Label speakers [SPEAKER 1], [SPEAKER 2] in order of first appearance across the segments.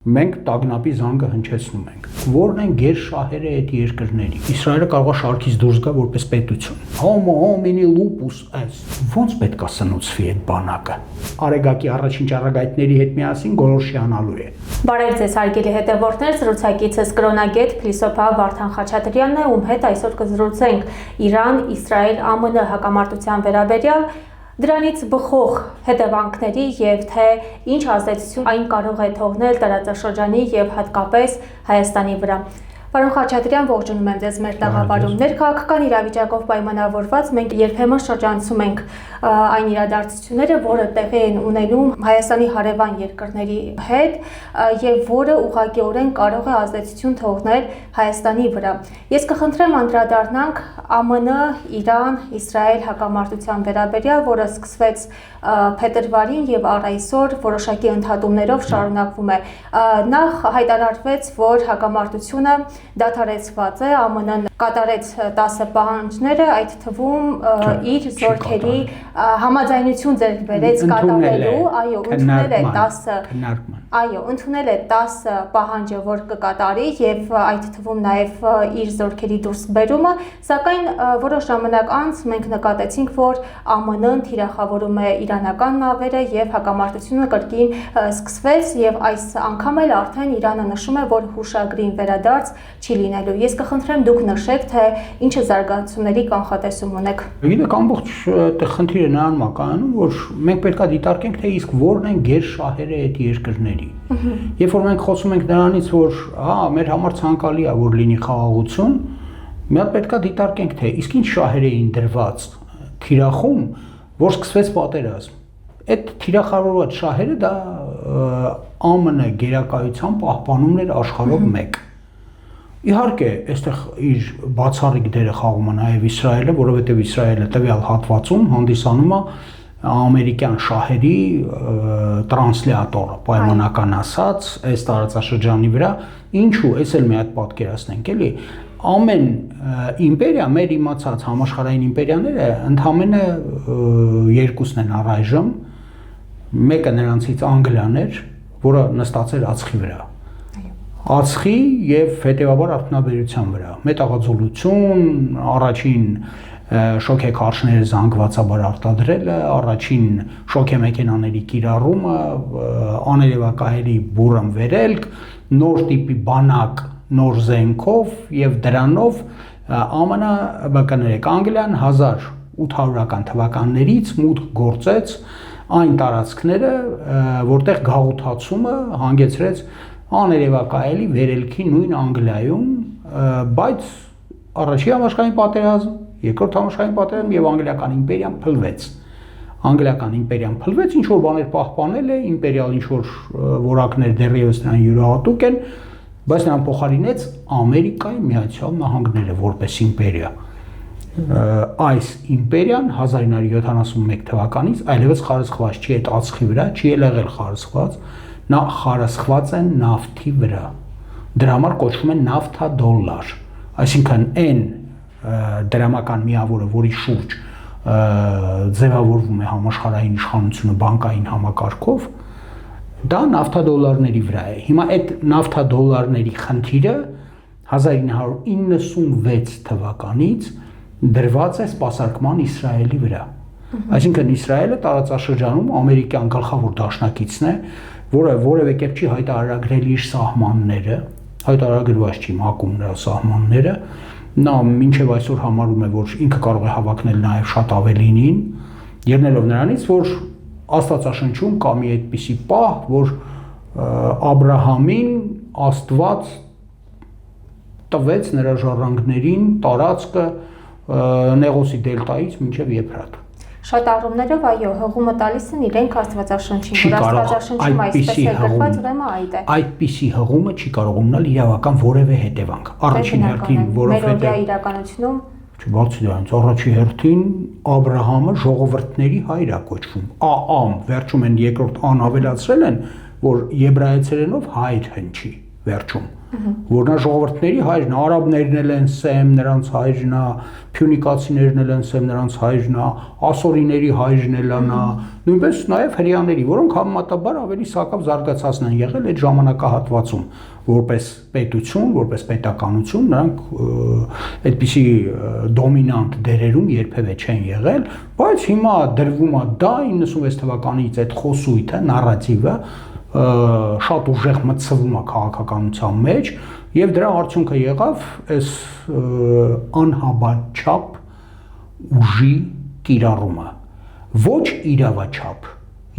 [SPEAKER 1] Մենք տագնապի զանգը հնչեցնում ենք։ Որն են գերշահերը այդ երկրների։ Իսրայելը կարող է շարքից դուրս գա որպես պետություն։ Homo homini lupus est։ Ոնց պետք է սնուցվի այդ բանակը։ Արեգակի առաջին ճառագայթների հետ միասին գոլորշիանալու է։
[SPEAKER 2] Բարև ձեզ հարգելի հետևորդներ, զրուցակիցս կրոնագետ փիլիսոփա Վարդան Խաչատրյանն է, ում հետ այսօր կզրուցենք Իրան, Իսրայել, ԱՄՆ հակամարտության վերաբերյալ դրանից բխող հետևանքների եւ թե ինչ ազդեցություն այն կարող է թողնել տարածաշրջանի եւ հատկապես Հայաստանի վրա։ Պարոն Խաչատրյան, ողջունում եմ ձեզ մեր տաղավարում։ Ներքաղաքական իրավիճակով պայմանավորված մենք երբեմն շրջանցում ենք այն իրադարձությունները, որը տեղի են ունենում Հայաստանի հարևան երկրների հետ եւ որը ուղղակիորեն կարող է ազդեցություն թողնել Հայաստանի վրա։ Ես կխնդրեմ անդրադառնանք ԱՄՆ, Իրան, Իսրայել հակամարտության վերաբերյալ, որը սկսվեց փետրվարին եւ առ այսօր որոշակի ընդհատումներով շարունակվում է։ Նախ հայտարարվեց, որ հակամարտությունը դադարեցված է, ԱՄՆ-ն կատարեց 10 պահանջները, այդ թվում իր զորքերի համաձայնություն ձեռք բերեց կատարելու, ընդունել է 10 պահանջը, որ կկատարի եւ այդ թվում նաեւ իր զորքերի դուրսբերումը, սակայն որոշ ժամանակ անց մենք նկատեցինք, որ ԱՄՆ-ն թիրախավորում է իրանական նավերը եւ հակամարտությունը կրկին սկսվեց եւ այս անգամ էլ արդեն Իրանը նշում է, որ հուշագրին վերադարձ չի լինելու։ Ես կխնդրեմ դուք նշեք, թե ինչ զարգացումների կանխատեսում ունեք։
[SPEAKER 1] Գիտեք, ամբողջ խնդիրը նրան է կայանում, որ մենք պետք է դիտարկենք, թե իսկ որն են գերշահերը այդ երկրների։ Երբ որ մենք խոսում ենք նրանից, որ մեր համար ցանկալի է, որ լինի խաղաղություն, մի հատ պետք է դիտարկենք, թե իսկ ինչ շահեր էին դրված թիրախում, որ սկսվեց պատերազմ։ Այդ թիրախավորված շահերը դա ԱՄՆ գերակայության պահպանումն էր աշխարհով մեկ։ Իհարկե, այստեղ իր բացառիկ դերը խաղում է նաև Իսրայելը, որովհետև Իսրայելը տվյալ հատվածում հանդիսանում է ամերիկյան շահերի տրանսլյատորը, պայմանական ասած, այս տարածաշրջանի վրա, ինչու, այս էլ մի հատ պատկերացնենք, էլի, ամեն իմպերիա, մեր իմացած համաշխարհային իմպերիաները ընդամենը երկուսն են առայժմ, մեկը նրանցից Անգլիան էր, որը նստած էր ածխի վրա։ Ածխի եւ հետեւաբար արդյունաբերության վրա։ Մետաղաձուլություն, առաջին շոքեքարշները զանգվածաբար արտադրելը, առաջին շոքեմեքենաների կիրառումը, աներևակայելի բուրըն վերելք, նոր տիպի բանակ, նոր զենքով եւ դրանով ԱՄՆ-ը Անգլիան 1800-ական թվականներից մուտք գործեց այն տարածքները, որտեղ գաղութացումը հանգեցրեց աներևակայելի վերելքի նույն Անգլիայում, բայց առաջին համաշխարհային պատերազմ, երկրորդ համաշխարհային պատերազմ եւ անգլիական իմպերիան փլվեց։ Անգլիական իմպերիան փլվեց, ինչ որ բաներ պահպանել է, իմպերիալ ինչ որ որակներ դեռևս նրան յուրահատուկ են, բայց նրան փոխարինեց Ամերիկայի Միացյալ Նահանգները որպես իմպերիա։ Այս իմպերիան 1971 թվականից այլևս խարսխված չի այդ ածխի վրա, չի եղել խարսխված, նա խարսխված են նավթի վրա։ Դրա համար կոչվում է նավթադոլար, այսինքն այն դրամական միավորը, որի շուրջ ձևավորվում է համաշխարհային իշխանությունը բանկային համակարգով, դա նավթադոլարների վրա է։ Հիմա այդ նավթադոլարների խնդիրը 1996 թվականից դրված է սպասարկման Իսրայելի վրա։ Այսինքն Իսրայելը տարածաշրջանում ամերիկյան գլխավոր դաշնակիցն է, որը որևէ կերպ չի հայտարարագրել իր սահմանները, հայտարարագրված չի ՄԱԿ-ում նրա սահմանները, նա մինչև այսօր համարում է, որ ինքը կարող է հավակնել նաև շատ ավելինին, ելնելով նրանից, որ Աստվածաշնչում կա մի այդպիսի պահ, որ Աբրահամին Աստված տվեց նրա ժառանգներին տարածքը Նեղոսի դելտայից մինչև Եփրատ։
[SPEAKER 2] Շատ առումներով այո, հղումը տալիս են իրենք Աստվածաշնչին, որ Աստվածաշնչում այսպես է գրված, ուրեմն այդ է։
[SPEAKER 1] Այդպիսի հղումը չի կարող ունենալ իրավական որևէ հետևանք։ Առաջին հերթին,
[SPEAKER 2] որովհետև իրականությունում
[SPEAKER 1] Բացի դրանից, առաջի հերթին Աբրահամը ժողովրդների հայր է կոչվում։ Ամ, վերջում են երկրորդ ան ավելացրել են, որ եբրայեցերենով հայր հնչի։ վերջում, որ նա ժողովրդների հայրն է, արաբներն էլ են սեմ, նրանց հայրն է, փյունիկացիներն էլ են սեմ, նրանց հայրն է, ասորիների հայրն էլ է նա, նույնպես նաև հրեաների, որոնք համեմատաբար ավելի սակավ զարգացածն են եղել այդ ժամանակահատվածում, որպես պետություն, որպես պետականություն, նրանք այդպիսի դոմինանտ դերերում երբևէ չեն եղել, բայց հիմա դրվում է դա 96 թվականից այդ խոսույթը, նարատիվը շատ ուժեղ մտցվում է քաղաքականության մեջ եւ դրա արդյունքը եղավ այս անհաբաչափ ուժի կիրառումը ոչ իրավաչափ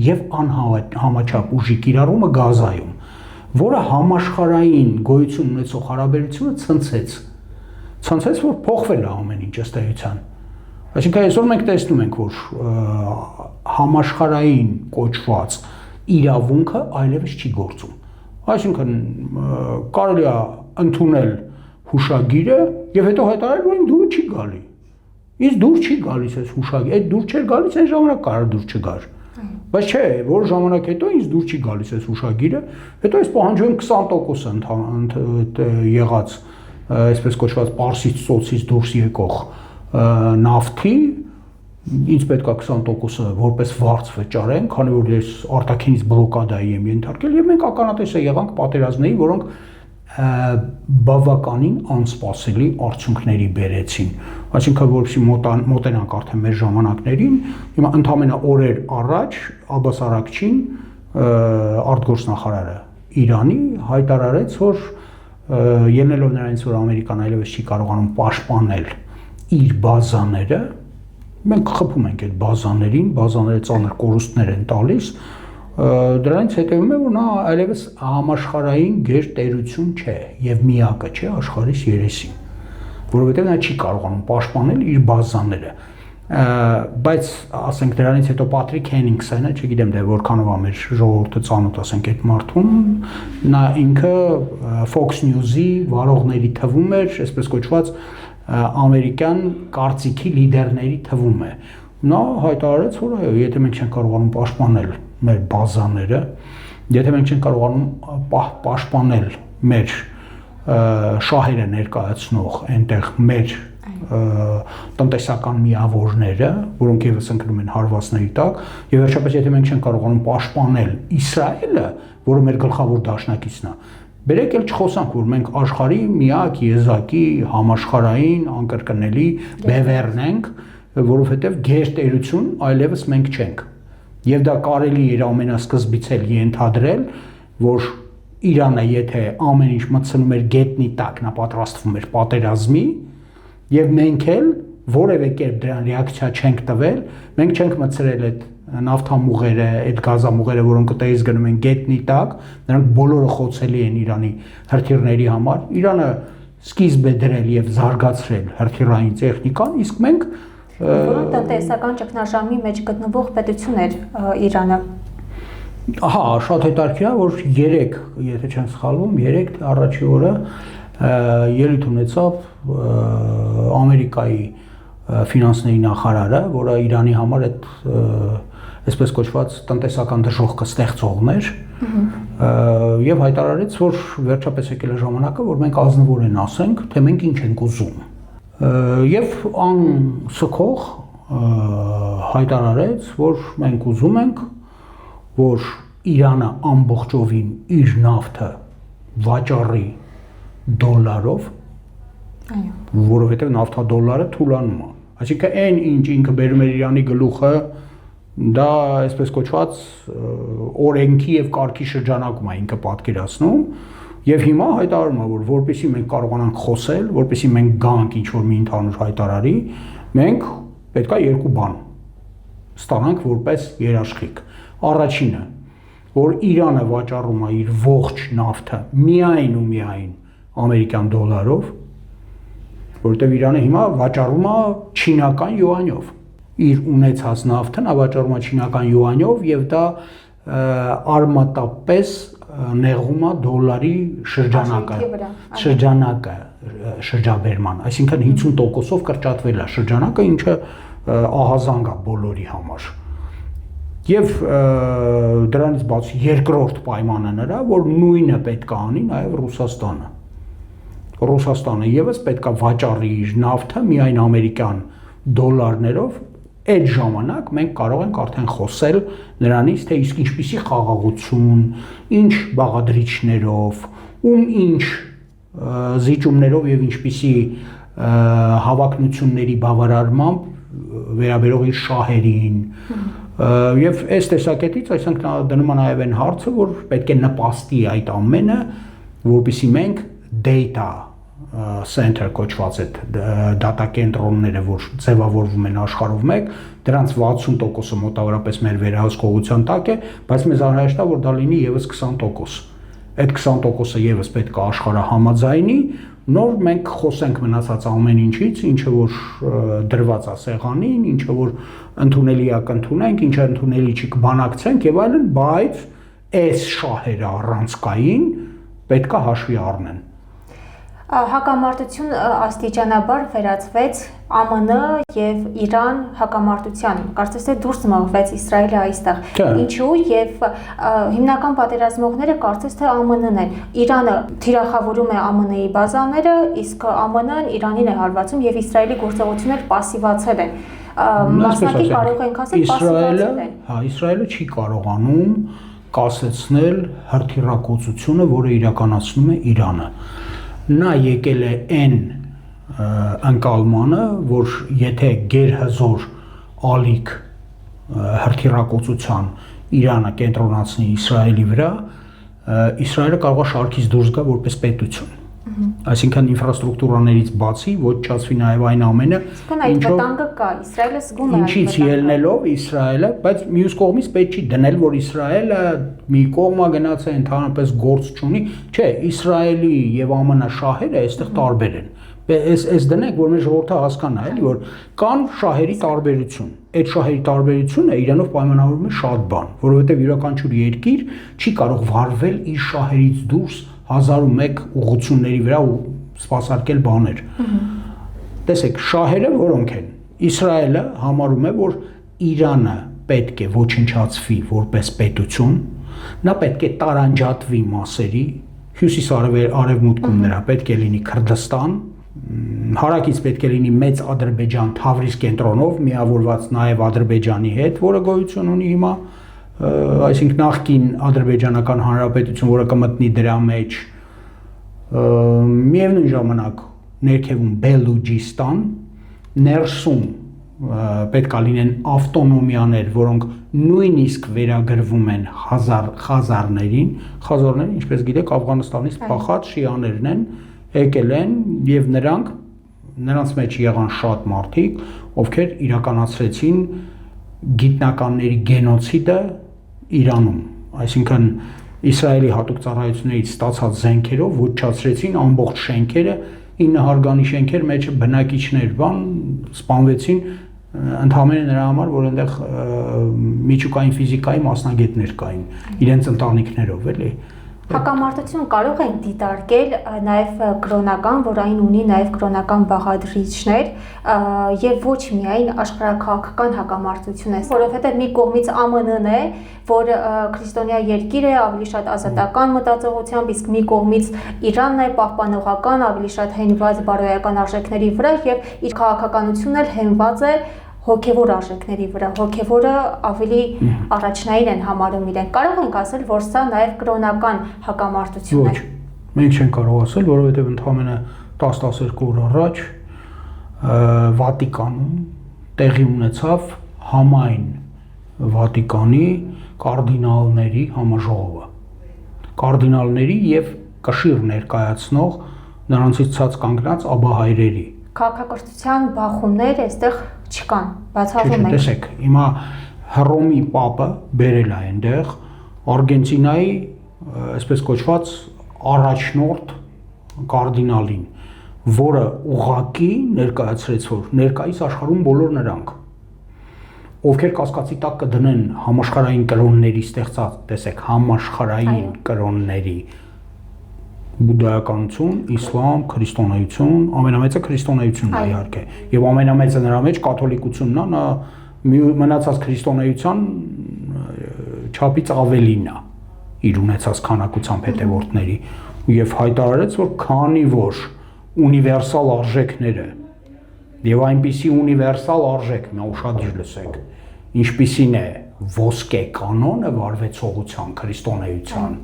[SPEAKER 1] եւ անհամաչափ ուժի կիրառումը Գազայում, որը համաշխարհային գոյություն ունեցող հարաբերությունը ցնցեց, որ փոխվել է ամեն ինչ ըստ էության։ Այսինքն այսօր մենք տեսնում ենք, որ համաշխարհային կոչված իրավունքը այլևս չի գործում։ Այսինքն կարելի է ընդունել հուշագիրը եւ հետո հայտարարել, որ դուրը չի գալի։ Իսկ դուր չի գալիս այս հուշագիրը, այդ դուր չէր գալիս այն ժամանակ կարող դուր չգար։ Բայց չէ, որ ժամանակ հետո ինձ դուր չի գալիս այս հուշագիրը, հետո այս պահանջում 20% եղած, այսպես կոչված Պարսից ծոցից դուրս եկող նավթի ինձ պետք է 20%-ը որպես վարձ վճարեն, քանի որ ես արտաքինից բլոկադայի եմ ենթարկել եւ մենք ականատեսը եղանք պատերազմների, որոնք բավականին անսպասելի արդյունքների բերեցին։ Այսինքն որովհետեւ մոտենանք արդեն մեր ժամանակներին, հիմա ընդամենը օրեր առաջ Աբբաս Արաքչին արտգործնախարարը Իրանի հայտարարեց, որ ելնելով նրանից, որ Ամերիկան այլևս չի կարողանում պաշտպանել իր բազաները, մենք խփում ենք այդ բազաները ծանր կորուստներ են տալիս, դրանից հետևում է, որ նա այլևս համաշխարհային գերտերություն չէ եւ միակը չէ աշխարհիս երեսին, որովհետեւ նա չի կարողանում պաշտպանել իր բազաները, բայց ասենք դրանից հետո Պատրիկ Հենինգսոնը, չգիտեմ դե որքանով է մեր ժողովուրդը ծանոթ, ասենք այդ մարդուն, նա ինքը Fox News-ի վարողների թվում էր, այսպես կոչված ամերիկյան կարծիքի լիդերների թվում է։ Նա հայտարարեց, որ այո, եթե մենք չենք կարողանում պաշտպանել մեր բազաները, եթե մենք չենք կարողանում պաշտպանել մեր շահերը ներկայացնող այնտեղ մեր տնտեսական միավորները, որոնք եւս ընկնում են հարվածների տակ, եւ վերջապես եթե մենք չենք կարողանում պաշտպանել Իսրայելը, որը մեր գլխավոր դաշնակիցն է, բերեք էլ չխոսանք, որ մենք աշխարհի միակ եզակի համաշխարհային անկրկնելի բևեռն ենք, որովհետև գերտերություն այլևս մենք չենք։ Եվ դա կարելի էր ամենասկզբից էլ ենթադրել, որ Իրանը եթե ամեն ինչ մտցնում էր գետնի տակ, նա պատրաստվում էր պատերազմի, եւ մենք էլ որևէ կերպ դրան ռեակցիա չենք տվել, մենք չենք մտցրել այդ նավթամուղերը, այդ գազամուղերը, որոնք այդտեղից գնում են գետնի տակ, նրանք բոլորը խոցելի են Իրանի հրթիռների համար։ Իրանը սկիզբ է դրել եւ զարգացրել հրթիռային տեխնիկան, իսկ մենք
[SPEAKER 2] որոնք տնտեսական ճգնաժամի մեջ գտնվող պետություն էր Իրանը։
[SPEAKER 1] Ահա, շատ հետաքրքիր է, որ 3, եթե չեմ սխալվում, 3 առաջի օրը ելույթ ունեցավ Ամերիկայի ֆինանսների նախարարը, որը Իրանի համար այդ այսպես կոչված տնտեսական դժոխքը ստեղծողն էր, եւ հայտարարեց, որ վերջապես եկել է ժամանակը, որ մենք ազնվորեն ասենք, թե մենք ինչ ենք ուզում։ Եվ անսքող հայտարարեց, որ մենք ուզում ենք, որ Իրանը ամբողջովին իր նավթը վաճառի դոլարով, որովհետև նավթադոլարը թուլանում է։ Այսինքն այն ինչ ինքը բերում էր Իրանի գլուխը, դա այսպես կոչված օրենքի եւ կարգի շրջանակում է ինքը պատկերացնում, եւ հիմա հայտարարում է, որ որպեսզի մենք կարողանանք խոսել, որպեսզի մենք գանք ինչ որ մի ընդհանուր հայտարարի, մենք պետք է երկու բան ստանանք որպես երաշխիք։ Առաջինը, որ Իրանը վաճառում է իր ողջ նավթը միայն ու միայն ամերիկյան դոլարով, որովհետև Իրանը հիմա վաճառում է չինական յուանյով։ Իր ունեցած նավթը նա վաճառում է չինական յուանյով եւ դա արմատապես նեղում է դոլարի շրջանակը շրջաբերման, այսինքն 50%-ով կրճատվել է շրջանակը, ինչը ահազանգ է բոլորի համար։ Եվ դրանից բացի երկրորդ պայմանը նրա, որ նույնը պետք է անի նաև Ռուսաստանը։ Ռուսաստանը եւս պետք է վաճառի իր նավթը միայն ամերիկյան դոլարներով, այդ ժամանակ մենք կարող ենք արդեն խոսել նրանից, թե իսկ ինչպիսի խաղաղություն, ինչ բաղադրիչներով, ինչ զիջումներով եւ ինչպիսի հավակնությունների բավարարմամբ վերաբերող իր շահերին եւ այս տեսակետից այսինքն դնում է նաեւ այն հարցը, որ պետք է նպաստի այդ ամենը, որպեսզի մենք data center կոչված այդ data կենտրոնները, որ ձևավորվում են աշխարհով մեկ, դրանց 60%-ը մոտավորապես մեր վերահսկողության տակ է, բայց մեզ անհրաժեշտ է, որ դա լինի եւս 20%։ Այդ 20%-ը եւս պետք է աշխարհը համաձայնի, նոր մենք խոսենք մնացած ամեն ինչից, ինչը որ դրված է սեղանին, ինչը որ ընդունելի է կընդունենք, ինչը ընդունելի չի կբանակցենք եւ այլն, բայց այս շահերը առանցքային պետք է հաշվի առնեն։
[SPEAKER 2] Հակամարտություն աստիճանաբար վերածվեց ԱՄՆ եւ Իրան հակամարտության, կարծես թե դուրս մղվեց Իսրայելը այստեղ։ Ինչու եւ հիմնական պատերազմողները կարծես թե ԱՄՆ-ն են։ Իրանը թիրախավորում է ԱՄՆ-ի բազաները, իսկ ԱՄՆ-ն Իրանին է հարվածում եւ Իսրայելի գործողությունները пассивացել են։ Մասնակի կարող ենք ասել пассивացել են։
[SPEAKER 1] Հա, Իսրայելը չի կարողանում կասեցնել հրթիռակոծությունը, որը իրականացնում է Իրանը։ Նա եկել է այն ընկալմանը, որ եթե գերհզոր ալիք հրթիռակոծության Իրանը կենտրոնացնի Իսրայելի վրա, Իսրայելը կարող է շարքից դուրս գա որպես պետություն։ Այսինքն ինֆրաստրուկտուրաներից բացի ոչ չասվի նաև այն ամենը,
[SPEAKER 2] ինչով վտանգը կա, Իսրայելը զգում է
[SPEAKER 1] ինչից ելնելով Իսրայելը, բայց մյուս կողմից պետք չի դնել, որ Իսրայելը մի կողմա գնաց է ընդհանրապես գործ չունի, չէ, Իսրայելի եւ ԱՄՆ շահերը այստեղ տարբեր են։ Այս դնենք, որ մեր ժողովուրդը հասկանա, էլի, որ կան շահերի տարբերություն։ Այդ շահերի տարբերությունը իրանով պայմանավորվում է շատ բան, որովհետեւ յուրաքանչյուր երկիր չի կարող վարվել իր շահերից դուրս 1001 ուղղությունների վրա ու սպասարկել բաներ։ Տեսեք, շահերը որոնք են։ Իսրայելը համարում է, որ Իրանը պետք է ոչնչացվի որպես պետություն, նա պետք է տարանջատվի մասերի, հյուսիս-արևմուտքում նրա պետք է լինի Քրդստան, հարակից պետք է լինի մեծ Ադրբեջան Թավրիզ կենտրոնով, միավորված նաև Ադրբեջանի հետ, որը գոյություն ունի հիմա, այսինքն նախկին Ադրբեջանական Հանրապետություն, որը կմտնի դրա մեջ, միևնույն ժամանակ ներքևում Բելուջիստան, ներսում պետք է լինեն ավտոնոմիաներ, որոնք նույնիսկ վերագրվում են խազարներին, ինչպես գիտեք, Աֆղանստանից փախած շիաներն են, եկել են եւ նրանց մեջ եղան շատ մարդիկ, ովքեր իրականացրեցին գիտնականների գենոցիդը Իրանում, այսինքն Իսրայելի հատուկ ծառայություններից ստացած զենքերով ոչնչացրեցին ամբողջ շենքերը, 9 հարգանի շենքեր, մեջը բնակիչներ, սպանվեցին ընդհանրապես նրա համար, որ այնտեղ միջուկային ֆիզիկայի մասնագետներ կային, իրենց ընտանիքներով, էլի։
[SPEAKER 2] Հակամարտություն կարող ենք դիտարկել նաև կրոնական, որ այն ունի նաև կրոնական բաղադրիչներ եւ ոչ միայն աշխարհաքաղաքական հակամարտություն է, որովհետեւ մի կողմից ԱՄՆ-ն է, որ քրիստոնյա երկիր է, ավելի շատ ազատական մտածողությամբ, իսկ մի կողմից Իրանն է, պահպանողական, ավելի շատ հենված բարոյական արժեքների վրա եւ իր քաղաքականությունն էլ հենված է հոգևոր արժեքների վրա, հոգևորը ավելի առաջնային են համարում իրենք։ Կարող ենք ասել, որ սա նաև կրոնական հակամարտություն է։
[SPEAKER 1] Ոչ, մենք չենք կարող ասել, որովհետև ընդհանրապես 10-12 օր առաջ Վատիկանում տեղի ունեցավ համայն Վատիկանի կարդինալների համաժողովը։ Կարդինալների եւ կշիռ ներկայացնող նրանցից ցած կանգնած աբահայրերի։
[SPEAKER 2] Քաղաքակրթության բախումներ այստեղ չկան, բացառում են։
[SPEAKER 1] Տեսեք, հիմա Հռոմի Պապը բերել է այնտեղ Արգենտինայի, այսպես կոչված, առաջնորդ կարդինալին, որը ուղղակի ներկայացրեց, որ ներկայիս աշխարհում բոլոր նրանք, ովքեր կասկածի տակ կդնեն համաշխարհային կրոնների ստեղծած, տեսեք, համաշխարհային կրոնների բուդդայականություն, իսլամ, քրիստոնեություն, ամենամեծը քրիստոնեությունն է իհարկե, եւ ամենամեծը նրա մեջ կաթոլիկությունն է, նա մնացած քրիստոնեության չափից ավելին է իր ունեցած քանակությամբ հետևորդների եւ հայտարարեց, որ քանի որ ունիվերսալ արժեքները եւ այնպիսի ունիվերսալ արժեք, նա ուշադիր լսեք, ինչպիսին է ոսկե կանոնը վարվեցողության, քրիստոնեության,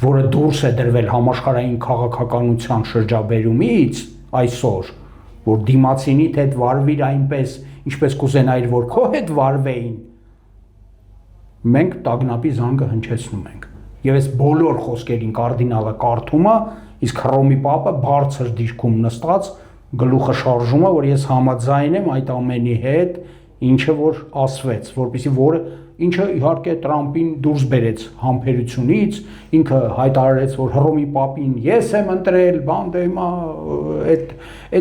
[SPEAKER 1] որը դուրս է դրվել համաշխարհային քաղաքականության շրջաբերումից այսօր, որ դիմացինիդ հետ վարվիր այնպես, ինչպես կուզենայիր, որ քո հետ վարվեին, մենք տագնապի զանգը հնչեցնում ենք։ Եվ այս բոլոր խոսքերին կարդինալը կարդում է, իսկ Հռոմի Պապը բարձր դիրքում նստած գլուխը շարժում է, որ ես համաձայն եմ այդ ամենի հետ, ինչը որ ասվեց, որպեսզի որը ինչը իհարկե Տրամպին դուրս բերեց համբերությունից, ինքը հայտարարեց, որ Հռոմի Պապին ես եմ ընտրել, բանդեմա,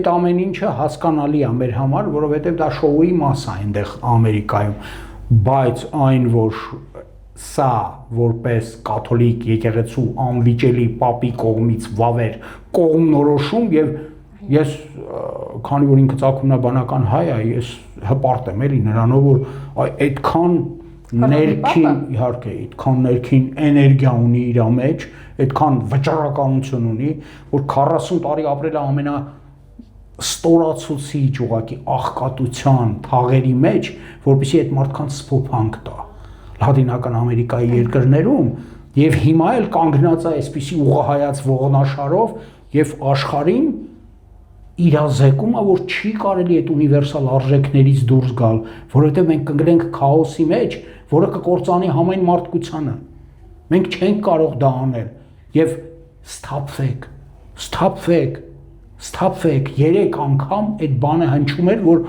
[SPEAKER 1] այդ ամեն ինչը հասկանալի է մեր համար, որովհետև դա շոուի մաս է այնտեղ Ամերիկայում, բայց այն որ սա որպես կաթոլիկ եկեղեցու անվիճելի Պապի կողմից վավեր կողմնորոշում եւ ես քանի որ ինքը ցակումնաբանական հայ է, ես հպարտ եմ էլի նրանով որ այդքան ներքին իհարկե այդքան ներքին էներգիա ունի իր մեջ, այդքան վճռականություն ունի, որ 40 տարի ապրել է ամենա ստորացուցիչ ուղղակի աղքատության թաղերի մեջ, որպեսզի այդ մարդկանց սփոփանք տա Լատինական Ամերիկայի երկրներում եւ հիմա էլ կանգնած է այսպիսի ուղղահայաց ողնաշարով եւ աշխարհին իրազեկում է, որ չի կարելի այդ ունիվերսալ արժեքներից դուրս գալ, որովհետև մենք կգնենք քաոսի մեջ, որը կկործանի համայն մարդկությանը։ Մենք չենք կարող դա անել եւ ստապվեք 3 անգամ այդ բանը հնչում էր, որ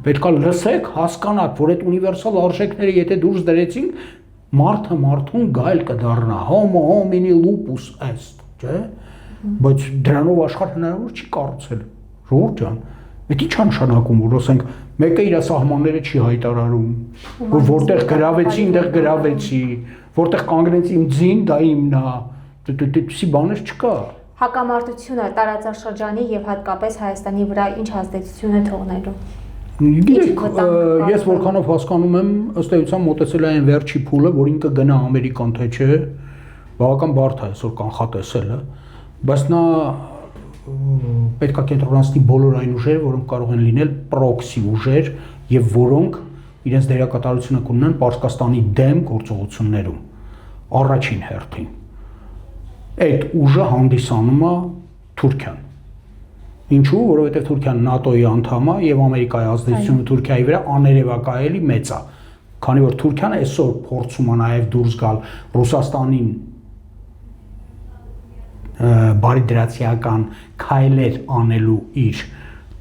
[SPEAKER 1] պետքա լսեք, հասկանաք, որ այդ ունիվերսալ արժեքները եթե դուրս դրեցինք, մարդը մարդուն գայլ կդառնա, homo homini lupus est, չէ՞։ Բայց դրանով աշխարհ հնարավոր չի կառուցել։ Ժողովուրդ ջան, դա ի՞նչ է նշանակում, որ ասենք մեկը իր սահմանները չի հայտարարում, որ որտեղ գրավեցի, այնտեղ գրավեցի, որտեղ կանգնեցի իմ ձին, դա իմն է, դպսի բաներ չկա։
[SPEAKER 2] Հակամարտությունը տարածաշրջանի եւ հատկապես Հայաստանի վրա ինչ ազդեցություն է թողնելու։
[SPEAKER 1] Գիտեք, ես որքանով հասկանում եմ, ըստ էության մոտեցել է այն վերջի փուլը, որ ինքը գնա ամերիկան թե չէ, բավական բարդ է այսօր կանխատեսելը, բայց նա պետք է կենտրոնացնի բոլոր այն ուժերը, որոնք կարող են լինել պրոքսի ուժեր եւ որոնք իրենց դերակատարությունը կունենան Պարսկաստանի դեմ գործողություններում առաջին հերթին։ Այդ ուժը հանդիսանում է Թուրքիան։ Ինչու, որովհետև Թուրքիան ՆԱՏՕ-ի անդամ է եւ Ամերիկայի ազդեցությունը Թուրքիայի վրա աներևակայելի մեծ է։ Քանի որ Թուրքիան այսօր փորձում է նաեւ դուրս գալ Ռուսաստանին բարիդրացիական քայլեր անելու իր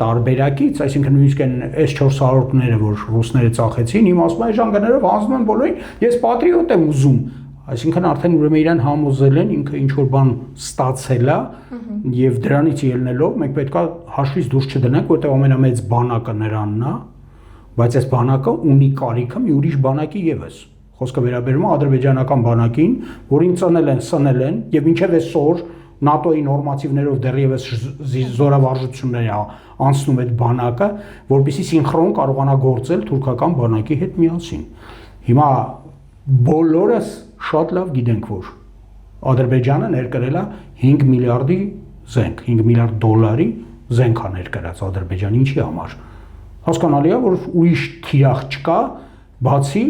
[SPEAKER 1] տարբերակից, այսինքն նույնիսկ այն S-400-ները, որ ռուսները ծախեցին, իմ ասում են ժանգներով հանձնում են բոլորին, ես պատրիոտ եմ ուզում, այսինքն արդեն ուրեմն իրան համոզել են, ինքը ինչ որ բան ստացել է եւ դրանից ելնելով մենք պետքա հաշվից դուրս չդնենք, որտեղ ամենամեծ բանակը նրանն է, բայց այս բանակը ունի կարիքը մի ուրիշ բանակի եւս։ Խոսքը վերաբերում է ադրբեջանական բանակին, որին սնել են եւ ինչեւ այսօր ՆԱՏՕ-ի նորմատիվներով դեռևս զորավարժություններ է անցնում այդ բանակը, որպեսզի սինխրոն կարողանա գործել թուրքական բանակի հետ միասին։ Հիմա բոլորս շատ լավ գիտենք, որ Ադրբեջանը ներկրել է 5 միլիարդի զենք, 5 միլիարդ դոլարի զենք է ներկրած Ադրբեջանը, ինչի համար։ Հասկանալի է, որ ուրիշ թիրախ չկա, բացի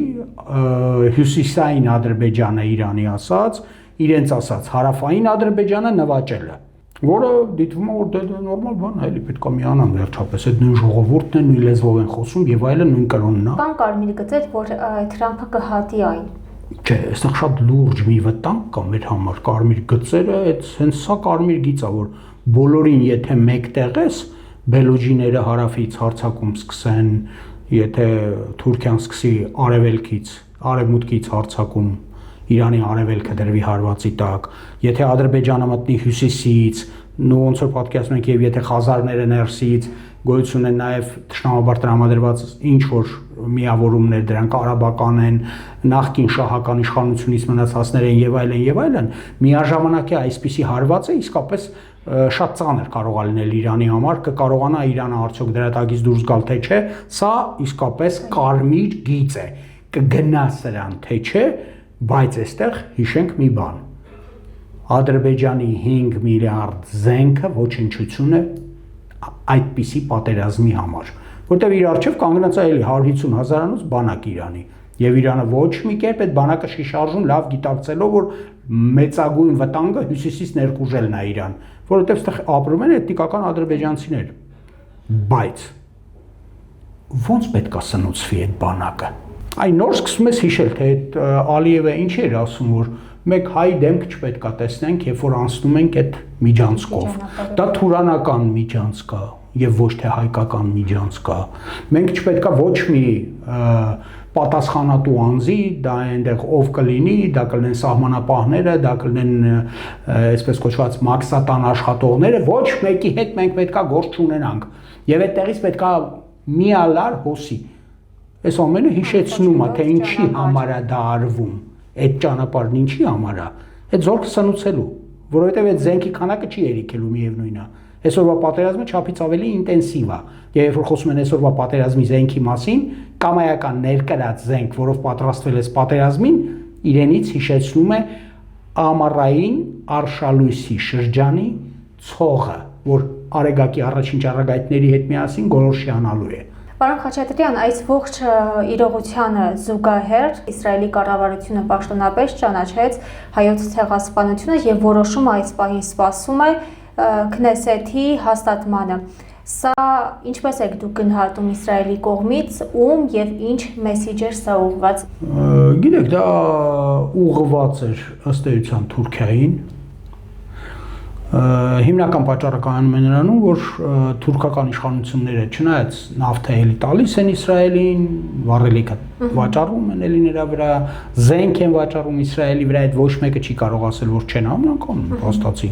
[SPEAKER 1] հյուսիսային Ադրբեջանը Իրանի ասած, իրենց ասած հարավային Ադրբեջանը նվաճելը, որը դիտվում է որ դա նորմալ բան է, էլի պետք է միանան վերջապես, այդ նույն ժողովուրդն է, նույն լեզվով են խոսում եւ այլն նույն կրոնն է։
[SPEAKER 2] Կան կարմիր գծեր, որ Թրամփը կհատի այն։
[SPEAKER 1] Չէ, այստեղ շատ լուրջ մի վտանգ կա մեր համար, կարմիր գծերը, այդ հենց սա կարմիր գիծ է, որ բոլորին եթե մեկտեղ ես, բելոջիները հարավից հարձակում սկսեն, եթե Թուրքիան սկսի արևելքից, արևմուտքից հարձակում Իրանի արևելքը դրվի հարվածի տակ, եթե Ադրբեջանը մտնի հյուսիսից, ոնց որ պատկերացնում եք, եւ եթե խազարները ներսից, գոյություն են նաեւ թշնամաբար տրամադրված ինչ որ միավորումներ, դրանք արաբական են, նախկին շահական իշխանությունից մնացածներ են եւ այլն, միաժամանակ է այսպիսի հարվածը իսկապես շատ ծանր կարող է լինել Իրանի համար, կկարողանա Իրանը արդյոք դրա տակից դուրս գալ թե չէ, սա իսկապես կարմիր գիծ է։ կգնա սրան, թե չէ, բայց այստեղ հիշենք մի բան։ Ադրբեջանի 5 միլիարդ զենքը ոչնչություն է այդպիսի պատերազմի համար, որտեղ իր առջև կանգնած է 150,000-անոց բանակ Իրանի, եւ Իրանը ոչ մի կերպ այդ բանակը չի շարժում լավ գիտակցելով, որ մեծագույն վտանգը հյուսիսից ներխուժելն է Իրան, որովհետեւ այդտեղ ապրում են էթնիկական ադրբեջանցիներ, բայց ոնց պետք է սնուցվի այդ բանակը։ Այն նոր սկսում ես հիշել, թե այդ Ալիևը ինչ էր ասում, որ մեկ հայ դեմք չպետք է տեսնենք, երբ որ անցնում ենք այդ միջանցքով։ Դա թուրանական միջանցք է եւ ոչ թե հայկական միջանցք է։ Մենք չպետք է ոչ մի պատասխանատու անձի, դա այնտեղ ով կլինի, դա կլինեն սահմանապահները, դա կլինեն այսպես կոչված մաքսատան աշխատողները, ոչ մեկի հետ մենք պետքա գործ չունենանք։ Եվ այդտեղից պետքա միալար հոսի։ Այս ամենը հիշեցնում է, թե ինչի համար է դա արվում, այդ ճանապարհն ինչի համար է, այդ զորքը սնուցելու, որովհետև այդ զենքի քանակը չի երիքելու միևնույնն է։ Այսօրվա պատերազմը չափից ավելի ինտենսիվ է։ Եվ երբ որ խոսում են այսօրվա պատերազմի զենքի մասին, կամայական ներկրած զենք, որով պատրաստվել է պատերազմին, իրենից հիշեցնում է ամառային արշալույսի շրջանի ցողը, որ արեգակի առաջին ճառագայթների հետ միասին գոլորշիանալու է։
[SPEAKER 2] Պարոն Խաչատրյան, այս ողջ իրողությանը զուգահեռ Իսրայելի կառավարությունը պաշտոնապես ճանաչեց հայոց ցեղասպանությունը եւ որոշումը այս պահին սպասում է Քնեսեթի հաստատմանը։ Սա ինչպես եք դուք գնահատում Իսրայելի կողմից, ում եւ ինչ մեսիջ էր սա ուղղված։
[SPEAKER 1] Գիտեք, դա ուղղված էր ըստ էության Թուրքիային։ Հիմնական պատճառը կայանում է նրանում, որ թուրքական իշխանությունները չնայած նավթը էլի տալիս են Իսրայելին, վառելիքը վաճառում են էլի նրա վրա, զենք են վաճառում Իսրայելի վրա, այդ ոչ մեկը չի կարող ասել, որ չեն անում, փաստացի,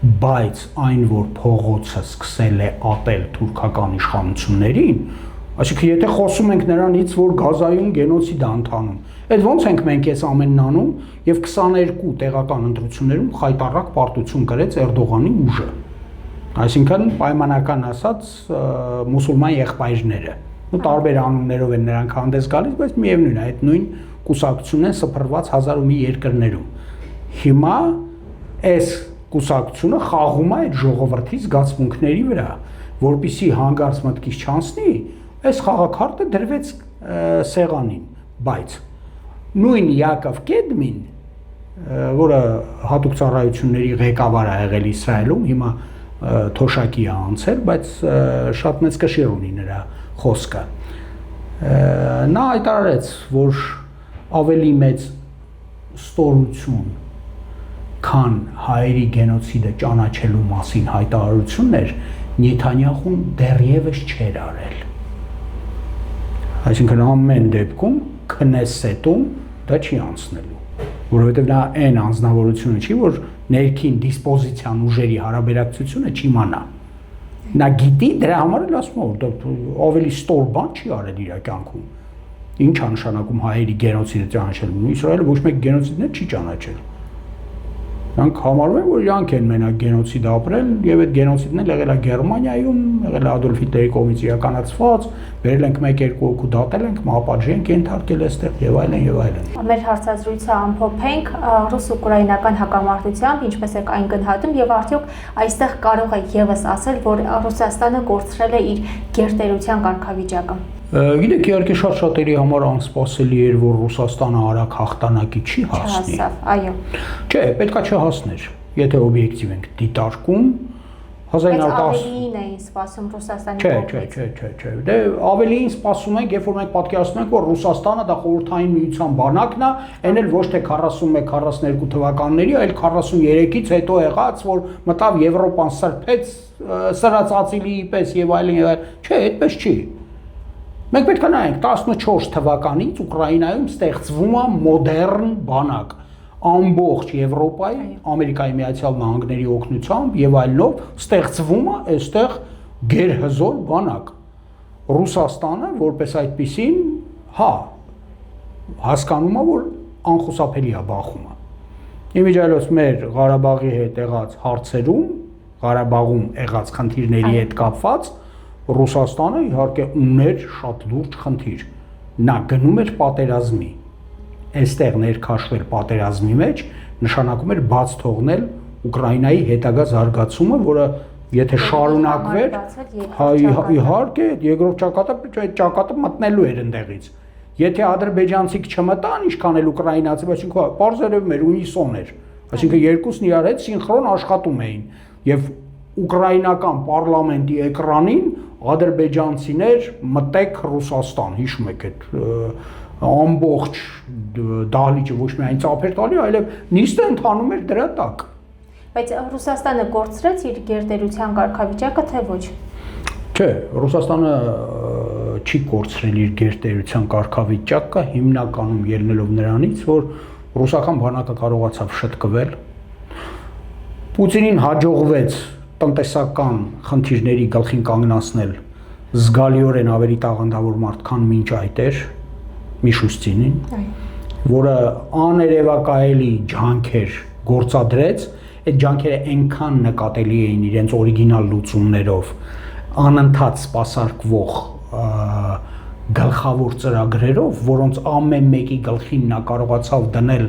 [SPEAKER 1] բայց այն, որ փողոցը սկսել է ատել թուրքական իշխանություններին, այսինքն եթե խոսում ենք նրանից, որ Գազայում գենոցիդ է ընթանում, այդ ոնց ենք մենք այս ամենն անում եւ 22 տեղական ընտրություններում խայտառակ պարտություն կրեց Էրդողանի ուժը։ Այսինքն պայմանական ասած մուսուլման եղբայրները։ Ու տարբեր անուններով են նրանք հանդես գալիս, բայց միևնույն է, այդ նույն կուսակցությունն են սփռված 1000 երկրներում։ Հիմա այս կուսակցությունը խաղում է այդ ժողովրդի զգացմունքների վրա, որpիսի հանգարց մտքից չանցնի, այս խաղաքարտը դրվեց սեղանին, բայց նույն Յակով Կեդմին, որը հատուկ ծառայությունների ղեկավար է եղել Իսրայելում, հիմա թոշակի է անցել, բայց շատ մեծ կշիռ ունի նրա խոսքը։ Նա հայտարարեց, որ ավելի մեծ ստորություն, քան հայերի գենոցիդը ճանաչելու մասին հայտարարություններ, Նեթանյախուն դեռևս չէր արել։ Այսինքն ամեն դեպքում Քնեսետում դա չի անցնելու, որովհետև նա այն անձնավորությունը չի, որ ներքին դիսպոզիցիան ուժերի հարաբերակցությունը չիմանա։ Նա գիտի, դրա համար էլ ասում է, որ ավելի ստոր բան չի արել իր կյանքում։ Ինչ է նշանակում հայերի գենոցիդը ճանաչել։ Իսրայելը ոչ մեկ գենոցիդներ չի ճանաչել։ Նրանք համարում են, որ իրանք են մենակ գենոցիդ ապրել եւ այդ գենոցիդն էլ եղել է Գերմանիայում, եղել է Ադոլֆ Հիտլերի կողմից իրականացված, վերել ենք 1-2 հոգու դատել ենք, մահապատժի ենք ենթարկել այստեղ եւ այլն եւ այլն։
[SPEAKER 2] Մեր հարցազրույցը ամփոփենք ռուս-ուկրաինական հակամարտությամբ, ինչպես եք այն գնահատում եւ արդյոք այստեղ կարող է եւս ասել, որ Ռուսաստանը կորցրել է իր գերտերության կարգավիճակը։
[SPEAKER 1] Գիտեք, իհարկե շատ-շատերի համար անսպասելի էր, որ Ռուսաստանը արագ հաղթանակի չի հասնի։
[SPEAKER 2] Այո։
[SPEAKER 1] Չէ, պետքա չհասներ, եթե օբյեկտիվ ենք դիտարկում, 1910
[SPEAKER 2] ավելին էին սպասում Ռուսաստանի կողմից։
[SPEAKER 1] Չէ։ Դե ավելին սպասում ենք, երբ որ մենք պատկերացնում ենք, որ Ռուսաստանը դա խորհրդային միության բանակն է, այն էլ ոչ թե 41-42 թվականների, այլ 43-ից հետո եղած, որ մտավ Եվրոպան սրբեց, սրած ածիլիի պես եւ այլն եւ այլն։ Չէ, այդպես չի։ Մենք պետք է նայենք 14 թվականից Ուկրաինայում ստեղծվում է մոդեռն բանակ, ամբողջ Եվրոպայի, Ամերիկայի Միացյալ Նահանգների օգնությամբ եւ այլնով ստեղծվում է այստեղ գերհզոր բանակ։ Ռուսաստանը որպես այդպիսին, հասկանում է, որ անխուսափելի է բախումը։ Իմիջիայլոց մեր Ղարաբաղի հետ եղած հարցերում, Ղարաբաղում եղած խնդիրների հետ կապված Ռուսաստանը իհարկե ուներ շատ լուրջ խնդիր։ նա գնում էր պատերազմի, այստեղ ներքաշվել պատերազմի մեջ նշանակում էր բաց թողնել Ուկրաինայի հետագա զարգացումը, որը եթե շարունակվեր, իհարկե, երկրորդ ճակատը այդ ճակատը մտնելու էր ընդեղից։ Եթե ադրբեջանցիք չմտան, ինչքան էլ ուկրաինացի, այսինքն պարզերևում էր ունիսոն էր, այսինքն երկուսն իրար հետ սինխրոն աշխատում էին, եւ ուկրաինական պարլամենտի էկրանին ադրբեջանցիներ մտեք Ռուսաստան, հիշում եք այդ ամբողջ դահլիճը ոչ միայն ծափեր տալի, այլև նիստը ընթանում էր դրա տակ։
[SPEAKER 2] Բայց Ռուսաստանը կորցրեց իր գերտերության կարգավիճակը, թե ոչ։
[SPEAKER 1] Չէ, Ռուսաստանը չի կորցրել իր գերտերության կարգավիճակը, հիմնականում ելնելով նրանից, որ ռուսական բանակը կարողացավ շտկվել։ Պուտինին հաջողվեց տնտեսական խնդիրների գլխին կանգնացնել զգալիորեն ավելի տաղանդավոր մարդ, քան մինչ այդ էր Միշուստինին, որը աներևակայելի ջանքեր գործադրեց, այդ ջանքերը այնքան նկատելի էին իրենց օրիգինալ լուծումներով, անընդհատ սպասարկվող գլխավոր ծրագրերով, որոնց ամեն մեկի գլխին նա կարողացավ դնել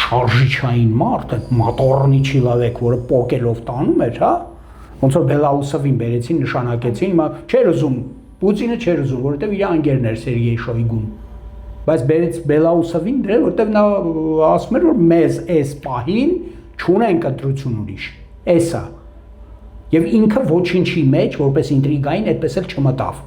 [SPEAKER 1] շարժիչային մարդ, այդ մատորնի չիլավեկ, որը պոկելով տանում էր, հա, ոնց որ Բելաուսովին բերեցին, նշանակեցին, չէր ուզում, Պուտինը չէր ուզում, որովհետև իր անգերն էր Սերգեյ Շոյգուն, բայց բերեց Բելաուսովին դրել, որովհետև նա ասում էր, որ մեզ այս պահին չունենք ընտրություն ուրիշ, էսա, եւ ինքը ոչինչի մեջ, որպես ինտրիգային, այդպես էլ չմտավ։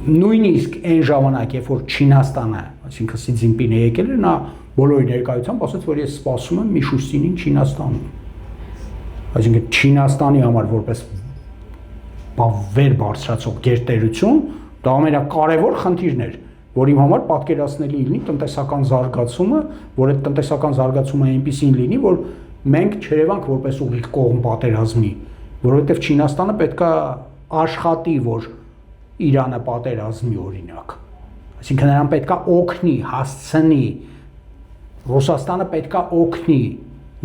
[SPEAKER 1] Նույնիսկ այն ժամանակ, երբ որ Չինաստանը, այսինքն Սի Ցզինպինը եկել էր, նա բոլորի ներկայությամբ ասաց, որ ես սպասում եմ Միշուստինին Չինաստանում։ Այսինքն Չինաստանի համար որպես վեր բարձրացող գերտերություն, դա ամենակարևոր խնդիրն էր, որ իմ համար պատկերացնելի լինի տնտեսական զարգացումը, որ այդ տնտեսական զարգացումը այնպեսին լինի, որ մենք չերևանք որպես ուղիղ կողմ պատերազմի, որովհետև Չինաստանը պետքա աշխատի, որ Իրանը պատերազմի օրինակ։ Այսինքն նրան պետքա օգնի, հասցնի, Ռուսաստանը պետքա օգնի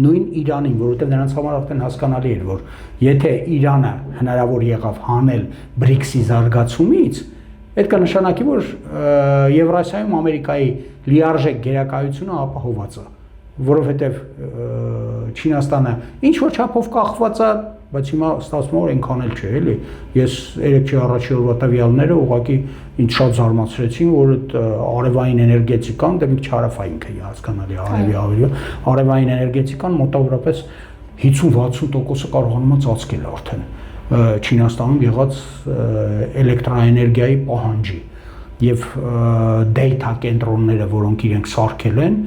[SPEAKER 1] նույն Իրանին, որովհետև նրանց համար արդեն հասկանալի էր, որ եթե Իրանը հնարավոր եղավ հանել BRICS-ի զարգացումից, այդ կնշանակի, որ Եվրասիայում Ամերիկայի լիարժեք գերակայությունը ապահոված է, որովհետև Չինաստանը ինչ որ չափով կախված է, բայց հիմա ստացվում է որ այնքան էլ չէ, էլի։ Ես երեք առաջի օրվա տվյալները ուղղակի ինձ շատ զարմացրեցին, որ այդ արևային էներգետիկան, դե մի չարավային ինքը հասկանալի արևի ավելի, արևային էներգետիկան մոտավորապես 50-60%-ը կարողանում է ծածկել արդեն Չինաստանում եղած էլեկտրաէներգիայի պահանջի եւ դեյթա կենտրոնները, որոնք իրենք սարքել են,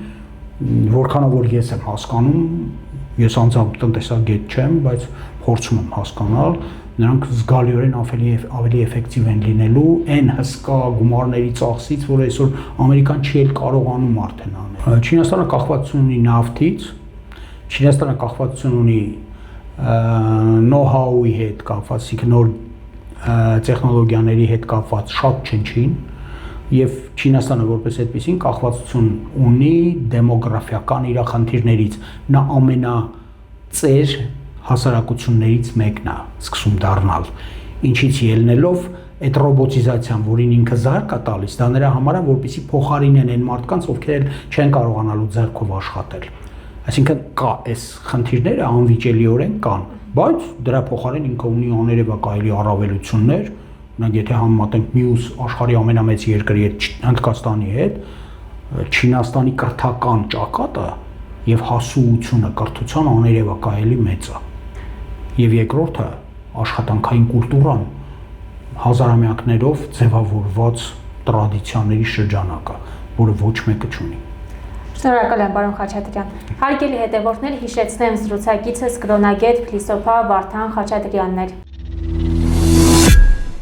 [SPEAKER 1] որքանով որ ես եմ հասկանում, ես անձամբ տնտեսագետ չեմ, բայց փորձում եմ հասկանալ, նրանք զգալիորեն ավելի էֆեկտիվ են լինելու այն հսկա գումարների ծախսից, որ այսօր Ամերիկան չի էլ կարողանում արդեն անել։ Չինաստանը կախվածություն ունի նավթից, Չինաստանը կախվածություն ունի know-how-ի հետ կապված, այսինքն նոր տեխնոլոգիաների հետ կապված շատ չնչին, եւ Չինաստանը որպես այդպեսին կախվածություն ունի դեմոգրաֆիական իր խնդիրներից, նա ամենածեր հասարակություններից մեկն է սկսում դառնալ, ինչից ելնելով այդ ռոբոտիզացիան, որին ինքը զարկ է տալիս, դա նրա համար է, որպեսզի փոխարինեն այն մարդկանց, ովքեր չեն կարողանալու ձեռքով աշխատել։ Այսինքն կա այս խնդիրները անվիճելիորեն կան, բայց դրա փոխարեն ինքը ունի աներևակայելի առավելություններ, օրինակ եթե համեմատենք մյուս աշխարհի ամենամեծ երկրի հետ Հնդկաստանի հետ, Չինաստանի կրթական ճակատը եւ հասունությունը կրթության աներևակայելի մեծ է։ Եվ երկրորդը աշխատանքային կուլտուրան հազարամյակներով ձևավորված տրադիցիաների շրջանակը, որը ոչ մեկը չունի։
[SPEAKER 2] Շնորհակալ եմ, պարոն Խաչատրյան։ Հարգելի հետևորդներ, հիշեցնեմ զրուցակիցս կրոնագետ փիլիսոփա Վարդան Խաչատրյանն էր։